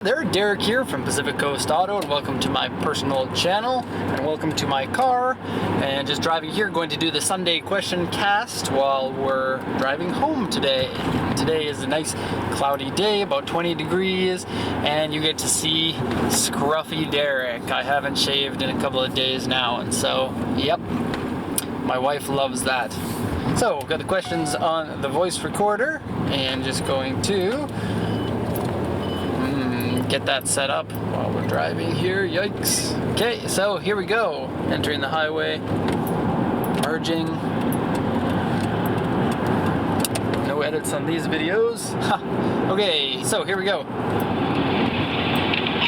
There, Derek here from Pacific Coast Auto, and welcome to my personal channel, and welcome to my car. And just driving here, going to do the Sunday question cast while we're driving home today. Today is a nice cloudy day, about 20 degrees, and you get to see scruffy Derek. I haven't shaved in a couple of days now, and so, yep, my wife loves that. So, got the questions on the voice recorder, and just going to get that set up while we're driving here. Yikes. Okay, so here we go. Entering the highway, merging. No edits on these videos. Okay, so here we go.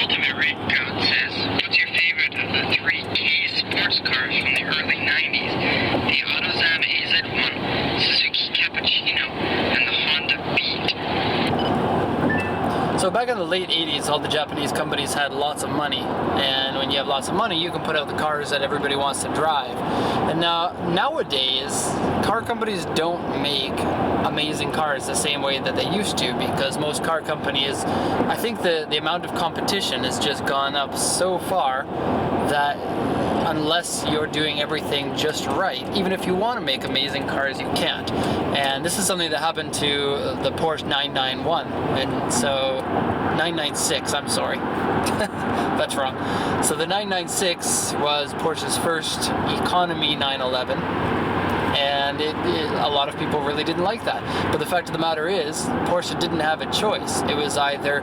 Ultimate Rate Code says, what's your favorite of the 3K sports cars from the early 90s? The AutoZone AZ1, Suzuki Cappuccino, and the Honda Beat. So back in the late 80s, all the Japanese companies had lots of money. And when you have lots of money, you can put out the cars that everybody wants to drive. And nowadays, car companies don't make amazing cars the same way that they used to, because most car companies, I think the amount of competition has just gone up so far that unless you're doing everything just right, even if you want to make amazing cars, you can't. And this is something that happened to the Porsche 991, and so 996, I'm sorry. That's wrong. So the 996 was Porsche's first economy 911. And a lot of people really didn't like that. But the fact of the matter is, Porsche didn't have a choice. It was either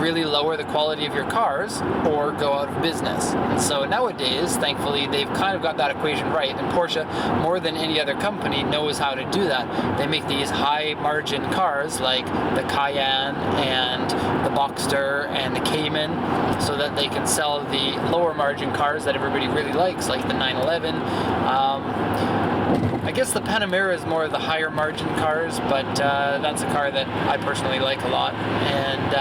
really lower the quality of your cars or go out of business. And so nowadays, thankfully, they've kind of got that equation right. And Porsche, more than any other company, knows how to do that. They make these high-margin cars like the Cayenne and the Boxster and the Cayman, so that they can sell the lower-margin cars that everybody really likes, like the 911. I guess the Panamera is more of the higher margin cars, but that's a car that I personally like a lot. And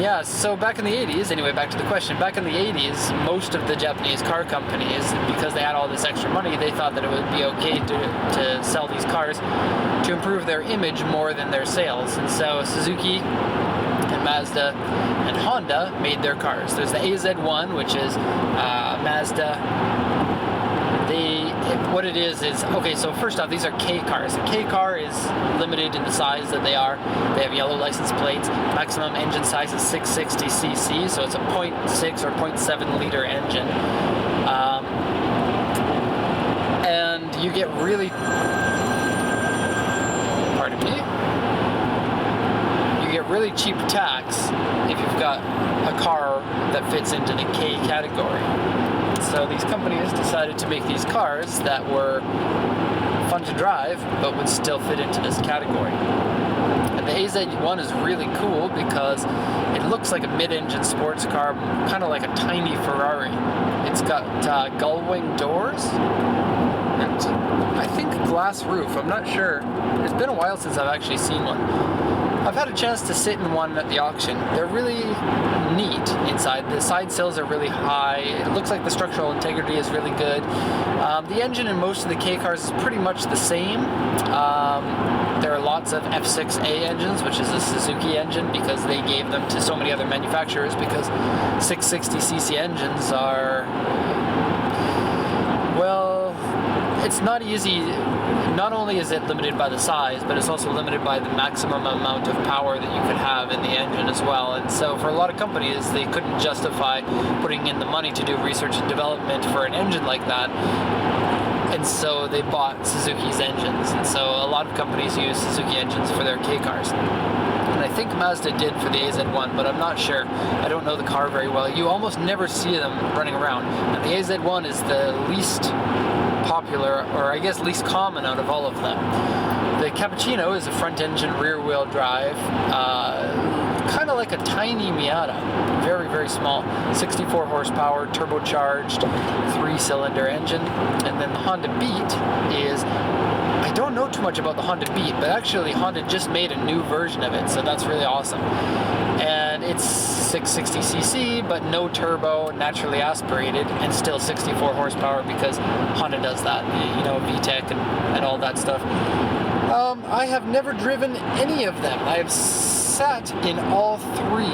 yeah, so back in the 80s, anyway, back to the question, back in the 80s, most of the Japanese car companies, because they had all this extra money, they thought that it would be okay to sell these cars to improve their image more than their sales. And so Suzuki and Mazda and Honda made their cars. There's the AZ1, which is Mazda. What it is, okay, so first off, these are K cars. A K car is limited in the size that they are. They have yellow license plates. Maximum engine size is 660 cc, so it's a 0.6 or 0.7 liter engine. And you get really, pardon me, you get really cheap tax if you've got a car that fits into the K category. So these companies decided to make these cars that were fun to drive, but would still fit into this category. And the AZ1 is really cool because it looks like a mid-engine sports car, kind of like a tiny Ferrari. It's got gull-wing doors, and I think glass roof. I'm not sure. It's been a while since I've actually seen one. I've had a chance to sit in one at the auction. They're really neat inside. The side sills are really high. It looks like the structural integrity is really good. The engine in most of the K cars is pretty much the same. There are lots of F6A engines, which is a Suzuki engine, because they gave them to so many other manufacturers, because 660cc engines are, well, it's not easy. Not only is it limited by the size, but it's also limited by the maximum amount of power that you could have in the engine as well. And so for a lot of companies, they couldn't justify putting in the money to do research and development for an engine like that. And so they bought Suzuki's engines. And so a lot of companies use Suzuki engines for their K cars. And I think Mazda did for the AZ1, but I'm not sure. I don't know the car very well. You almost never see them running around. And the AZ1 is the least popular, or I guess least common out of all of them. The Cappuccino is a front engine rear wheel drive, kind of like a tiny Miata, very, very small, 64 horsepower, turbocharged, 3-cylinder engine. And then the Honda Beat is, I don't know too much about the Honda Beat, but actually Honda just made a new version of it, so that's really awesome. And it's 660cc, but no turbo, naturally aspirated, and still 64 horsepower because Honda does that, you know, VTEC and all that stuff. I have never driven any of them. I have sat in all 3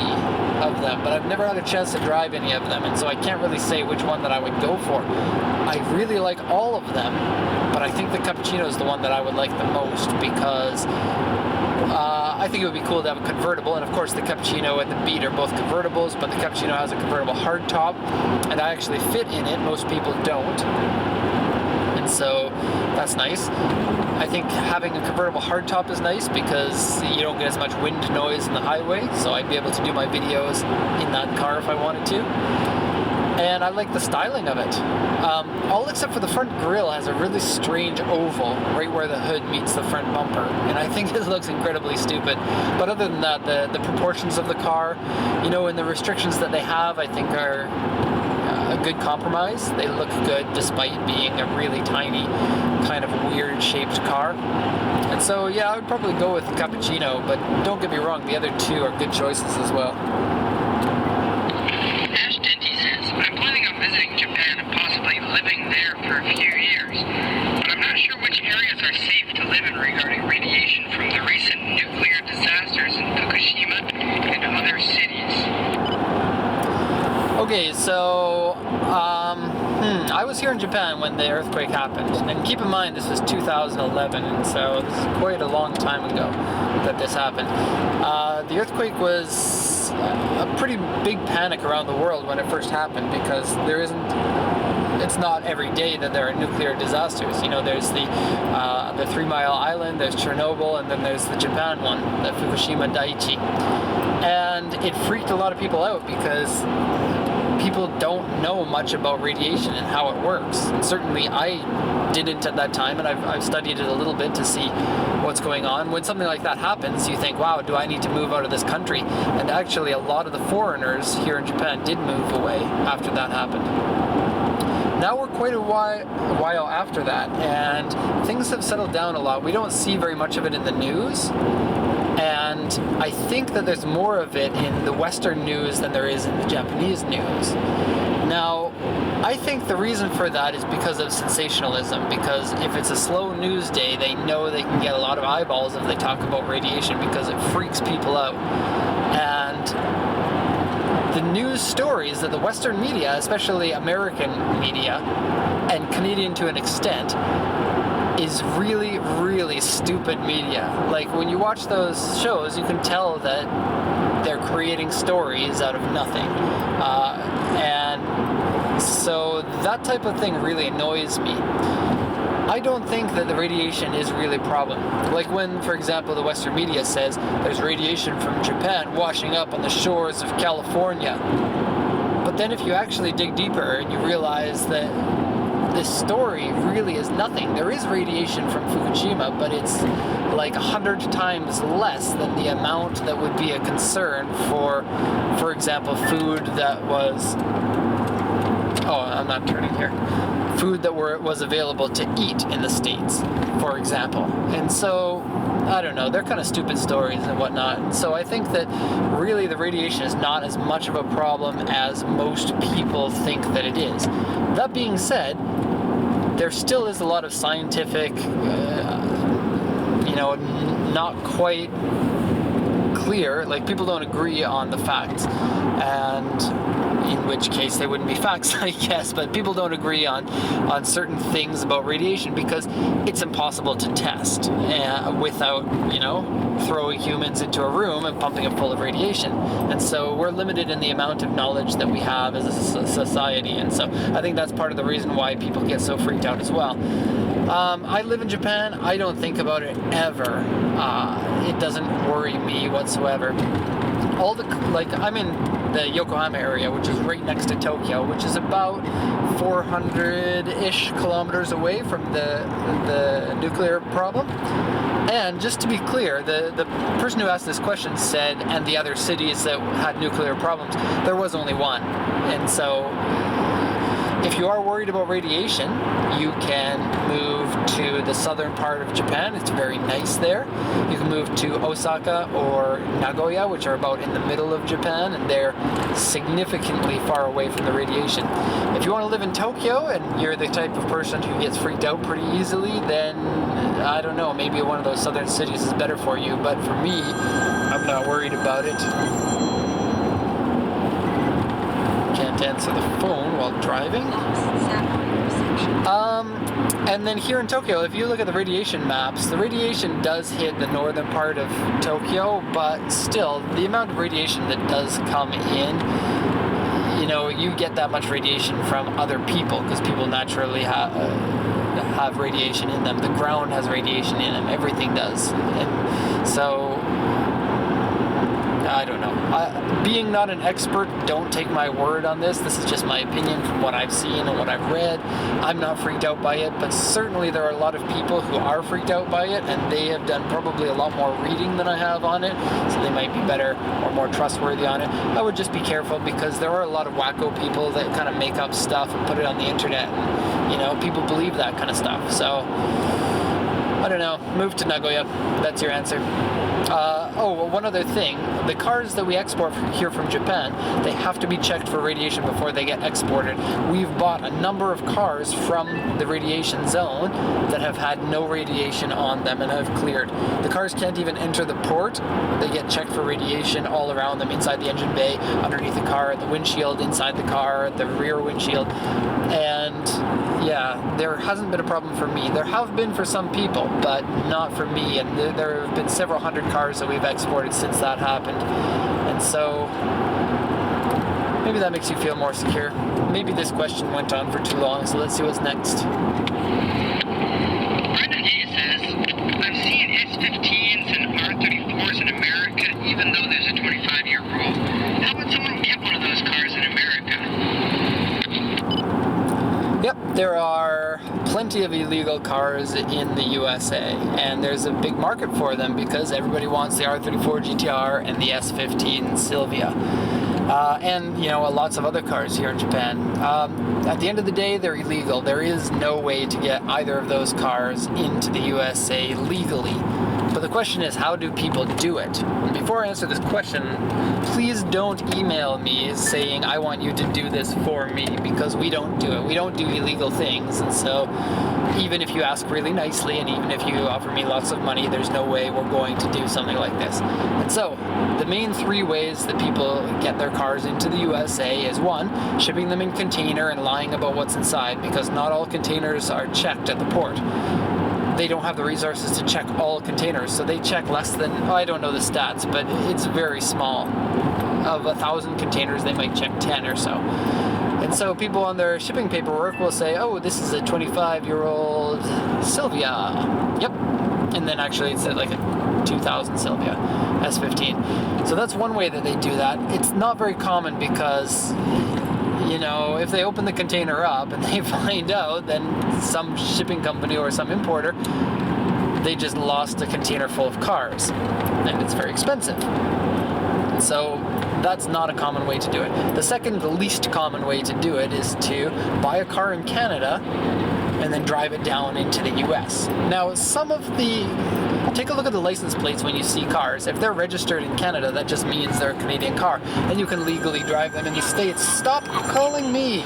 of them, but I've never had a chance to drive any of them, and so I can't really say which one that I would go for. I really like all of them, but I think the cappuccino is the one that I would like the most because I think it would be cool to have a convertible, and of course the cappuccino and the beet are both convertibles, but the cappuccino has a convertible hardtop, and I actually fit in it. Most people don't, and so that's nice. I think having a convertible hardtop is nice because you don't get as much wind noise in the highway, so I'd be able to do my videos in that car if I wanted to. And I like the styling of it. All except for the front grille has a really strange oval right where the hood meets the front bumper, and I think it looks incredibly stupid. But other than that, the proportions of the car, and the restrictions that they have, I think are a good compromise. They look good despite being a really tiny, kind of weird shaped car. And so yeah, I would probably go with the cappuccino, but don't get me wrong, the other 2 are good choices as well. I'm planning on visiting Japan and possibly living there for a few years, but I'm not sure which areas are safe to live in regarding radiation from the recent nuclear disasters in Fukushima and other cities. Okay, so I was here in Japan when the earthquake happened, and keep in mind this was 2011, and so this is quite a long time ago that this happened. The earthquake was a pretty big panic around the world when it first happened because it's not every day that there are nuclear disasters. There's the 3 Mile Island, there's Chernobyl, and then there's the Japan one, the Fukushima Daiichi. And it freaked a lot of people out because people don't know much about radiation and how it works. And certainly I didn't at that time, and I've studied it a little bit to see what's going on. When something like that happens, you think, wow, do I need to move out of this country? And actually a lot of the foreigners here in Japan did move away after that happened. Now we're quite a while after that, and things have settled down a lot. We don't see very much of it in the news, and I think that there's more of it in the Western news than there is in the Japanese news. Now, I think the reason for that is because of sensationalism, because if it's a slow news day, they know they can get a lot of eyeballs if they talk about radiation because it freaks people out. And the news stories that the Western media, especially American media, and Canadian to an extent, is really, really stupid media. Like, when you watch those shows, you can tell that they're creating stories out of nothing. And so that type of thing really annoys me. I don't think that the radiation is really a problem. Like when, for example, the Western media says there's radiation from Japan washing up on the shores of California. But then if you actually dig deeper and you realize that this story really is nothing. There is radiation from Fukushima, but it's like 100 times less than the amount that would be a concern for example, food that was... Oh, I'm not turning here. Food that was available to eat in the States, for example. And so, I don't know, they're kind of stupid stories and whatnot. And so I think that really the radiation is not as much of a problem as most people think that it is. That being said, there still is a lot of scientific, not quite clear, like people don't agree on the facts, and in which case they wouldn't be facts, I guess, but people don't agree on certain things about radiation because it's impossible to test without, throwing humans into a room and pumping them full of radiation. And so we're limited in the amount of knowledge that we have as a society, and so I think that's part of the reason why people get so freaked out as well. I live in Japan. I don't think about it ever. It doesn't worry me whatsoever. I'm in the Yokohama area, which is right next to Tokyo, which is about 400-ish kilometers away from the nuclear problem. And just to be clear, the person who asked this question said, and the other cities that had nuclear problems, there was only one. And so if you are worried about radiation, you can move to the southern part of Japan. It's very nice there. You can move to Osaka or Nagoya, which are about in the middle of Japan, and they're significantly far away from the radiation. If you want to live in Tokyo and you're the type of person who gets freaked out pretty easily, then I don't know, maybe one of those southern cities is better for you. But for me, I I'm not worried about it. Can't answer the phone while driving. And then here in Tokyo, if you look at the radiation maps, the radiation does hit the northern part of Tokyo, but still, the amount of radiation that does come in, you know, you get that much radiation from other people, because people naturally have radiation in them. The ground has radiation in them. Everything does. And so, I don't know. Being not an expert, don't take my word on this. This is just my opinion from what I've seen and what I've read. I'm not freaked out by it, but certainly there are a lot of people who are freaked out by it, and they have done probably a lot more reading than I have on it, so they might be better or more trustworthy on it. I would just be careful, because there are a lot of wacko people that kind of make up stuff and put it on the internet, and, you know, people believe that kind of stuff. So, I don't know. Move to Nagoya. That's your answer. One other thing. The cars that we export here from Japan, they have to be checked for radiation before they get exported. We've bought a number of cars from the radiation zone that have had no radiation on them and have cleared. The cars can't even enter the port. They get checked for radiation all around them, inside the engine bay, underneath the car, the windshield, inside the car, the rear windshield. And yeah, there hasn't been a problem for me. There have been for some people, but not for me. And there have been several hundred cars that we've exported since that happened. And so maybe that makes you feel more secure. Maybe this question went on for too long, so let's see what's next. Brendan A says, I'm seeing S15s and R34s in America, even though there's a 25-year rule. How would someone get one of those cars in America? Yep, there are plenty of illegal cars in the USA, and there's a big market for them because everybody wants the R34 GTR and the S15 Sylvia. And, you know, lots of other cars here in Japan. At the end of the day, they're illegal. There is no way to get either of those cars into the USA legally. But the question is, how do people do it? And before I answer this question, please don't email me saying, I want you to do this for me, because we don't do it. We don't do illegal things. And so even if you ask really nicely, and even if you offer me lots of money, there's no way we're going to do something like this. And so the main three ways that people get their cars into the USA is, one, shipping them in container and lying about what's inside, because not all containers are checked at the port. They don't have the resources to check all containers, so they check less than, I don't know the stats, but it's very small. Of 1,000 containers, they might check 10 or so. And so people on their shipping paperwork will say, oh, this is a 25-year-old Sylvia. Yep. And then actually it's like a 2000 Sylvia S15. So that's one way that they do that. It's not very common because, you know, if they open the container up and they find out, then some shipping company or some importer, they just lost a container full of cars, and it's very expensive. So that's not a common way to do it. The second, the least common way to do it is to buy a car in Canada and then drive it down into the US. Now, take a look at the license plates when you see cars. If they're registered in Canada, that just means they're a Canadian car, and you can legally drive them in the States. Stop calling me!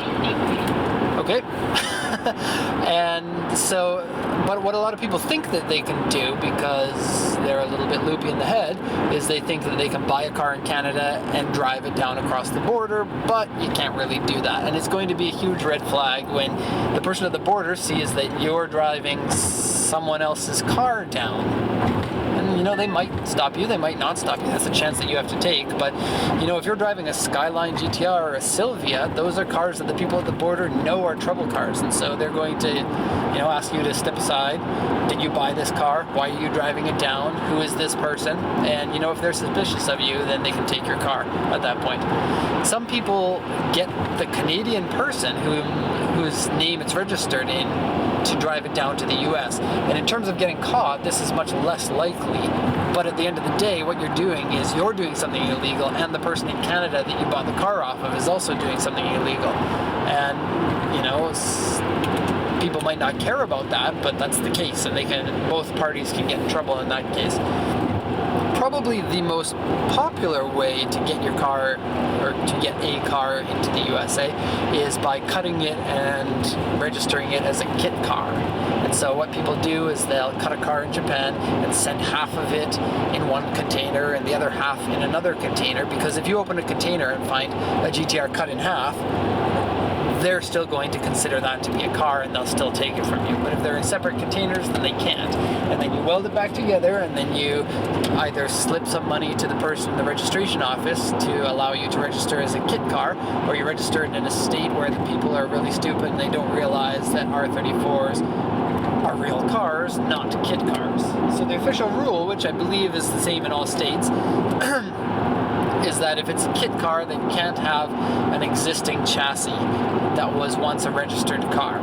Okay? And so, but what a lot of people think that they can do, because they're a little bit loopy in the head, is they think that they can buy a car in Canada and drive it down across the border, but you can't really do that. And it's going to be a huge red flag when the person at the border sees that you're driving someone else's car down. And, you know, they might stop you, they might not stop you. That's a chance that you have to take. But, you know, if you're driving a Skyline GTR or a Sylvia, those are cars that the people at the border know are trouble cars. And so they're going to, you know, ask you to step aside. Did you buy this car? Why are you driving it down? Who is this person? And, you know, if they're suspicious of you, then they can take your car at that point. Some people get the Canadian person whose name it's registered in to drive it down to the US. And in terms of getting caught, this is much less likely. But at the end of the day, what you're doing is you're doing something illegal, and the person in Canada that you bought the car off of is also doing something illegal. And, you know, people might not care about that, but that's the case, and both parties can get in trouble in that case. probably the most popular way to get your car, or to get a car into the USA, is by cutting it and registering it as a kit car. And so what people do is they'll cut a car in Japan and send half of it in one container and the other half in another container, because if you open a container and find a GTR cut in half, they're still going to consider that to be a car and they'll still take it from you. But if they're in separate containers, then they can't. And then you weld it back together, and then you either slip some money to the person in the registration office to allow you to register as a kit car, or you register it in a state where the people are really stupid and they don't realize that R34s are real cars, not kit cars. So the official rule, which I believe is the same in all states, is that if it's a kit car, then you can't have an existing chassis that was once a registered car.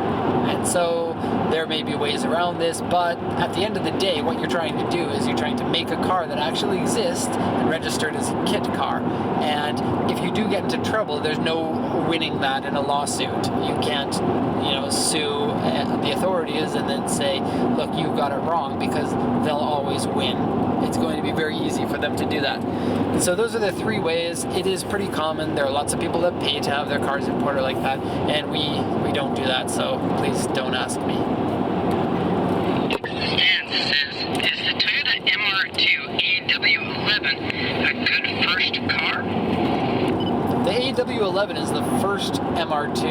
And so there may be ways around this, but at the end of the day, what you're trying to do is you're trying to make a car that actually exists and registered as a kit car. And if you do get into trouble, there's no winning that in a lawsuit. You can't, sue the authorities and then say, look, you got it wrong, because they'll always win. It's going to be very easy for them to do that. And so those are the three ways. It is pretty common. There are lots of people that pay to have their cars imported like that, and we don't do that, so please don't ask me. Stan says, is the Toyota MR2 AW11 a good first car? The AW11 is the first MR2,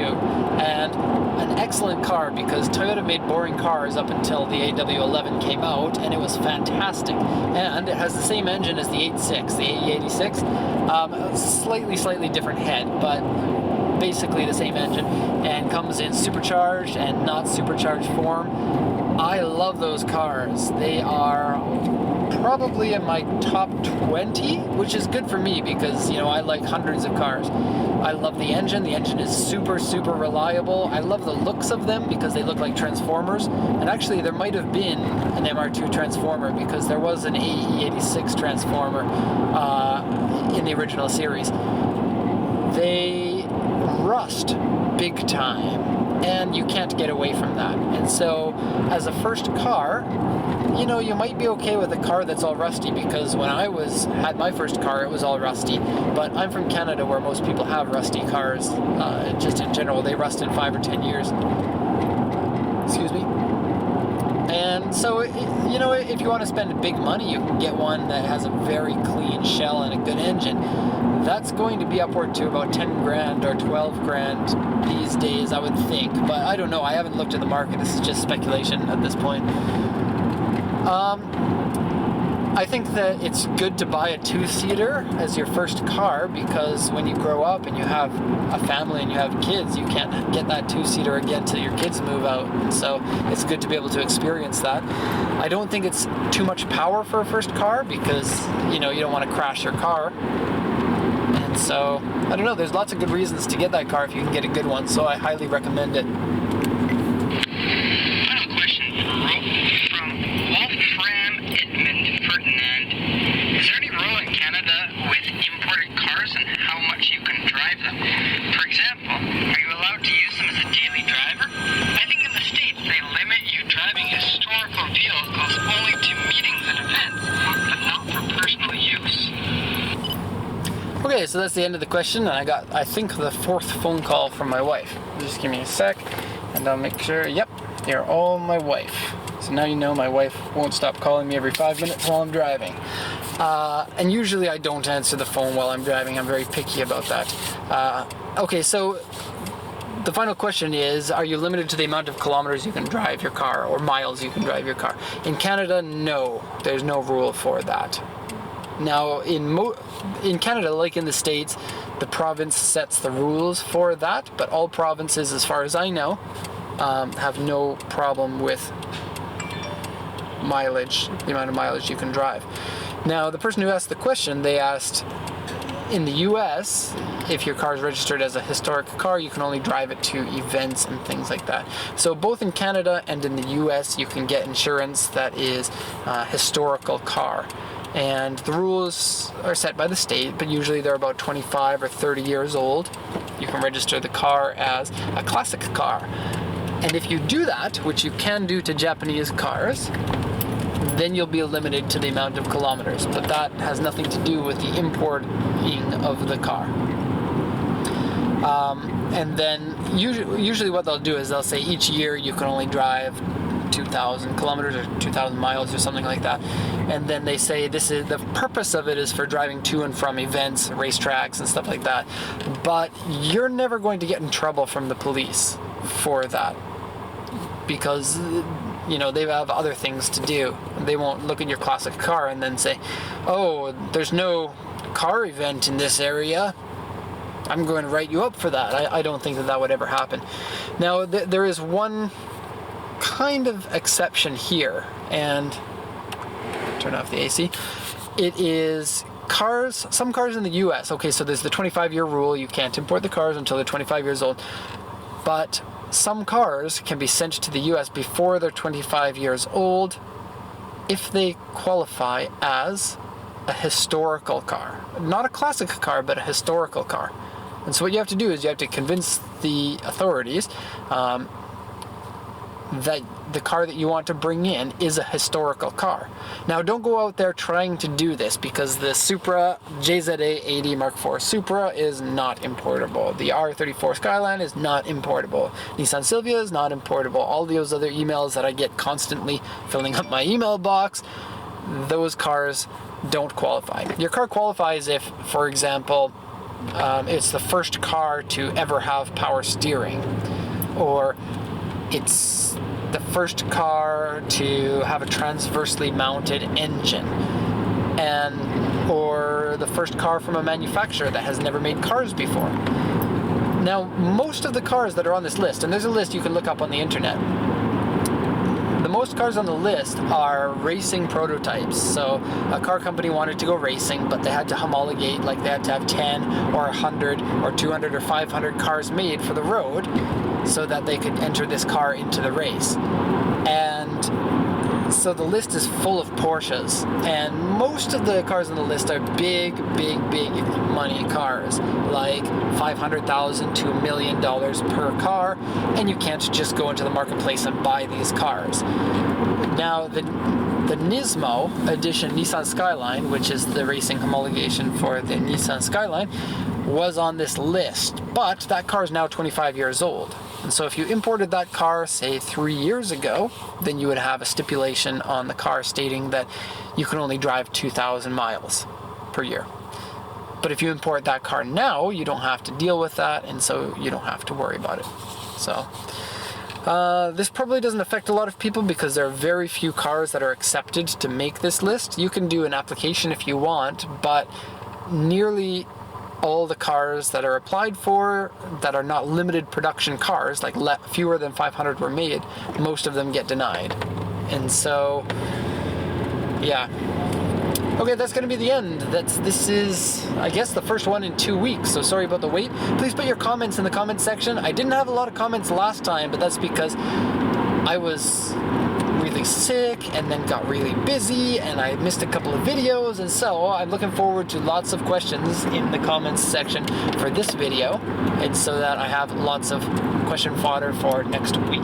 and an excellent car, because Toyota made boring cars up until the AW11 came out, and it was fantastic. And it has the same engine as the 86, the AE86, slightly different head, but basically the same engine, and comes in supercharged and not supercharged form. I love those cars. They are probably in my top 20, which is good for me because, I like hundreds of cars. I love the engine. The engine is super reliable. I love the looks of them because they look like Transformers. And actually, there might have been an MR2 Transformer, because there was an AE86 Transformer in the original series. They rust big time, and you can't get away from that. And so, as a first car, you might be okay with a car that's all rusty, because when I had my first car, it was all rusty. But I'm from Canada, where most people have rusty cars. Just in general, they rust in 5 or 10 years. Excuse me. And so, if you want to spend big money, you can get one that has a very clean shell and a good engine. That's going to be upward to about 10 grand or 12 grand these days, I would think. But I don't know. I haven't looked at the market. This is just speculation at this point. I think that it's good to buy a two-seater as your first car, because when you grow up and you have a family and you have kids, you can't get that two-seater again till your kids move out. And so it's good to be able to experience that. I don't think it's too much power for a first car, because, you don't want to crash your car. And so, I don't know, there's lots of good reasons to get that car if you can get a good one, so I highly recommend it. Final question from Wolfram Edmund Ferdinand. Is there any rule in Canada with imported cars and how much you can drive them? For example, are you allowed to use them as a daily driver? I think in the States they limit you driving historical vehicles only to meetings and events, but not for personal use. Okay, so that's the end of the question, and I got, I think, the fourth phone call from my wife. Just give me a sec, and I'll make sure, yep, you're all my wife. So now you know my wife won't stop calling me every 5 minutes while I'm driving. And usually I don't answer the phone while I'm driving. I'm very picky about that. Okay, so the final question is, are you limited to the amount of kilometers you can drive your car, or miles you can drive your car? In Canada, no. There's no rule for that. Now, in Canada, like in the States, the province sets the rules for that, but all provinces, as far as I know, have no problem with mileage, the amount of mileage you can drive. Now, the person who asked the question, they asked, in the US, if your car is registered as a historic car, you can only drive it to events and things like that. So both in Canada and in the US, you can get insurance that is a historical car. And the rules are set by the state, but usually they're about 25 or 30 years old. You can register the car as a classic car. And if you do that, which you can do to Japanese cars, then you'll be limited to the amount of kilometers. But that has nothing to do with the importing of the car. And then usually what they'll do is they'll say each year you can only drive 2,000 kilometers or 2,000 miles or something like that. And then they say this is the purpose of it is for driving to and from events, racetracks and stuff like that. But you're never going to get in trouble from the police for that, because you know, they have other things to do. They won't look at your classic car and then say, oh, there's no car event in this area, I'm going to write you up for that. I don't think that would ever happen. Now, there is one kind of exception here, and turn off the AC. It is cars, some cars in the US. Okay, so there's the 25-year rule. You can't import the cars until they're 25 years old. But some cars can be sent to the US before they're 25 years old if they qualify as a historical car. Not a classic car, but a historical car. And so what you have to do is you have to convince the authorities that the car that you want to bring in is a historical car. Now, don't go out there trying to do this, because the Supra JZA 80 Mark IV Supra is not importable. The R34 Skyline is not importable. Nissan Silvia is not importable. All those other emails that I get constantly filling up my email box, those cars don't qualify. Your car qualifies if, for example, it's the first car to ever have power steering, or it's the first car to have a transversely mounted engine, or the first car from a manufacturer that has never made cars before. Now, most of the cars that are on this list, and there's a list you can look up on the internet, the most cars on the list are racing prototypes. So a car company wanted to go racing, but they had to homologate, like they had to have 10 or 100 or 200 or 500 cars made for the road so that they could enter this car into the race. And so the list is full of Porsches, and most of the cars on the list are big money cars, like $500,000 to $1 million per car, and you can't just go into the marketplace and buy these cars. Now, the Nismo edition Nissan Skyline, which is the racing homologation for the Nissan Skyline, was on this list, but that car is now 25 years old. And so if you imported that car, say 3 years ago, then you would have a stipulation on the car stating that you can only drive 2,000 miles per year. But if you import that car now, you don't have to deal with that, and so you don't have to worry about it. So this probably doesn't affect a lot of people, because there are very few cars that are accepted to make this list. You can do an application if you want, but nearly all the cars that are applied for that are not limited production cars, like fewer than 500 were made, most of them get denied. And so, yeah. Okay, that's going to be the end. This is, I guess, the first one in 2 weeks, so sorry about the wait. Please put your comments in the comment section. I didn't have a lot of comments last time, but that's because I was really sick and then got really busy and I missed a couple of videos, and so I'm looking forward to lots of questions in the comments section for this video, and so that I have lots of question fodder for next week.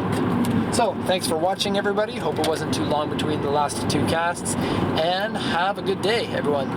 So thanks for watching, everybody. Hope it wasn't too long between the last two casts, and have a good day, everyone.